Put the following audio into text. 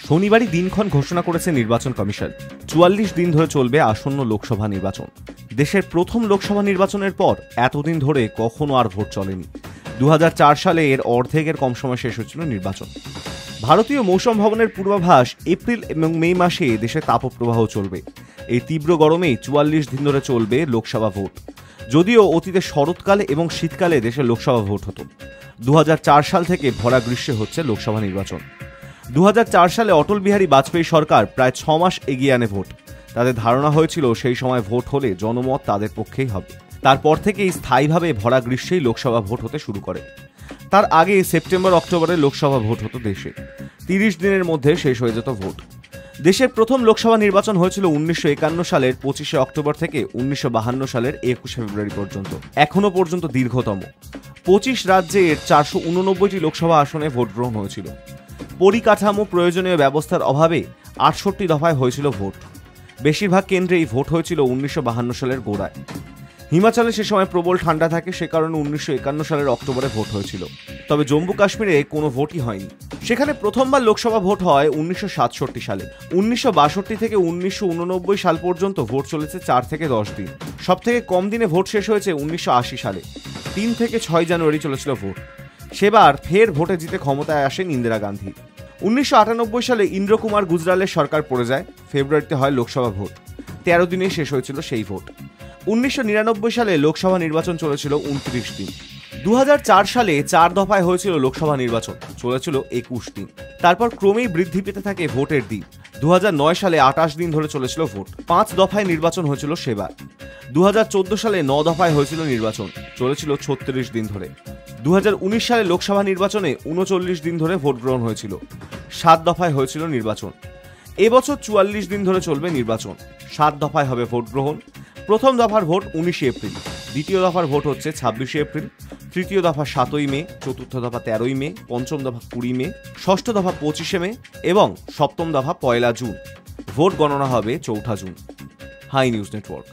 শনিবারই দিনক্ষণ ঘোষণা করেছে নির্বাচন কমিশন। ৪৪ দিন ধরে চলবে আসন্ন লোকসভা নির্বাচন। দেশের প্রথম লোকসভা নির্বাচনের পর এতদিন ধরে কখনো আর ভোট চলেনি। ২০০৪ সালে এর অর্ধেকের কম সময় শেষ হয়েছিল নির্বাচন। ভারতীয় মৌসুম ভবনের পূর্বাভাস, এপ্রিল এবং মে মাসে দেশে তাপপ্রবাহ চলবে। এই তীব্র গরমেই ৪৪ দিন ধরে চলবে লোকসভা ভোট। যদিও অতীতে শরৎকালে এবং শীতকালে দেশে লোকসভা ভোট হতো, ২০০৪ সাল থেকে ভরা গ্রীষ্মে হচ্ছে লোকসভা নির্বাচন। ২০০৪ সালে অটল বিহারী বাজপেয়ী সরকার প্রায় ৬ মাস এগিয়ে আনে ভোট। তাদের ধারণা হয়েছিল সেই সময় ভোট হলে জনমত তাদের পক্ষেই হবে। তারপর থেকেই স্থায়ীভাবে ভরা গ্রীষ্মেই লোকসভা ভোট হতে শুরু করে। তার আগে সেপ্টেম্বর অক্টোবরে লোকসভা ভোট হতো দেশে। ৩০ দিনের মধ্যে শেষ হয়ে যেত ভোট। দেশের প্রথম লোকসভা নির্বাচন হয়েছিল ১৯৫১ সালের ২৫শে অক্টোবর থেকে ১৯৫২ সালের ২১শে ফেব্রুয়ারি পর্যন্ত, এখনো পর্যন্ত দীর্ঘতম। ২৫ রাজ্যের ৪৮৯টি লোকসভা আসনে ভোট গ্রহণ হয়েছিল। পরিকাঠামো প্রয়োজনীয় ব্যবস্থার অভাবে ৬৮ দফায় হয়েছিল ভোট। বেশিরভাগ কেন্দ্রেই ভোট হয়েছিল ১৯৫২ সালের গোড়ায়। হিমাচলে সে সময় প্রবল ঠান্ডা থাকে, সে কারণে ১৯৫১ সালের অক্টোবরে ভোট হয়েছিল। তবে জম্মু কাশ্মীরে কোনো ভোটই হয়নি। সেখানে প্রথমবার লোকসভা ভোট হয় ১৯৬৭ সালে। ১৯৬২ থেকে ১৯৮৯ সাল পর্যন্ত ভোট চলেছে ৪ থেকে ১০ দিন। সবথেকে কম দিনে ভোট শেষ হয়েছে ১৯৮০ সালে। ৩ থেকে ৬ জানুয়ারি চলেছিল ভোট। সেবার ফের ভোটে জিতে ক্ষমতায় আসেন ইন্দিরা গান্ধী। ১৯৯৮ সালে ইন্দ্র কুমার গুজরালের সরকার পড়ে যায়। ফেব্রুয়ারিতে হয় লোকসভা ভোট। ১৩ দিনেই শেষ হয়েছিল সেই ভোট। ১৯৯৯ সালে লোকসভা নির্বাচন চলেছিল ২৯ দিন। ২০০৪ সালে ৪ দফায় হয়েছিল লোকসভা নির্বাচন, চলেছিল ২১ দিন। তারপর ক্রমেই বৃদ্ধি পেতে থাকে ভোটের দিন। ২০০৯ সালে ২৮ দিন ধরে চলেছিল ভোট। ৫ দফায় নির্বাচন হয়েছিল সেবার। ২০১৪ সালে ৯ দফায় হয়েছিল নির্বাচন, চলেছিল ৩৬ দিন ধরে। ২০১৯ সালে লোকসভা নির্বাচনে ৩৯ দিন ধরে ভোট গ্রহণ হয়েছিল। ৭ দফায় হয়েছিল নির্বাচন। এবছর ৪৪ দিন ধরে চলবে নির্বাচন। ৭ দফায় হবে ভোট গ্রহণ। প্রথম দফার ভোট ১৯ এপ্রিল, দ্বিতীয় দফার ভোট হচ্ছে ২৬শে এপ্রিল, তৃতীয় দফা ৭ই মে, চতুর্থ দফা ১৩ই মে, পঞ্চম দফা ২০ মে, ষষ্ঠ দফা ২৫শে মে এবং সপ্তম দফা ১লা জুন। ভোট গণনা হবে ৪ঠা জুন। Hi news network.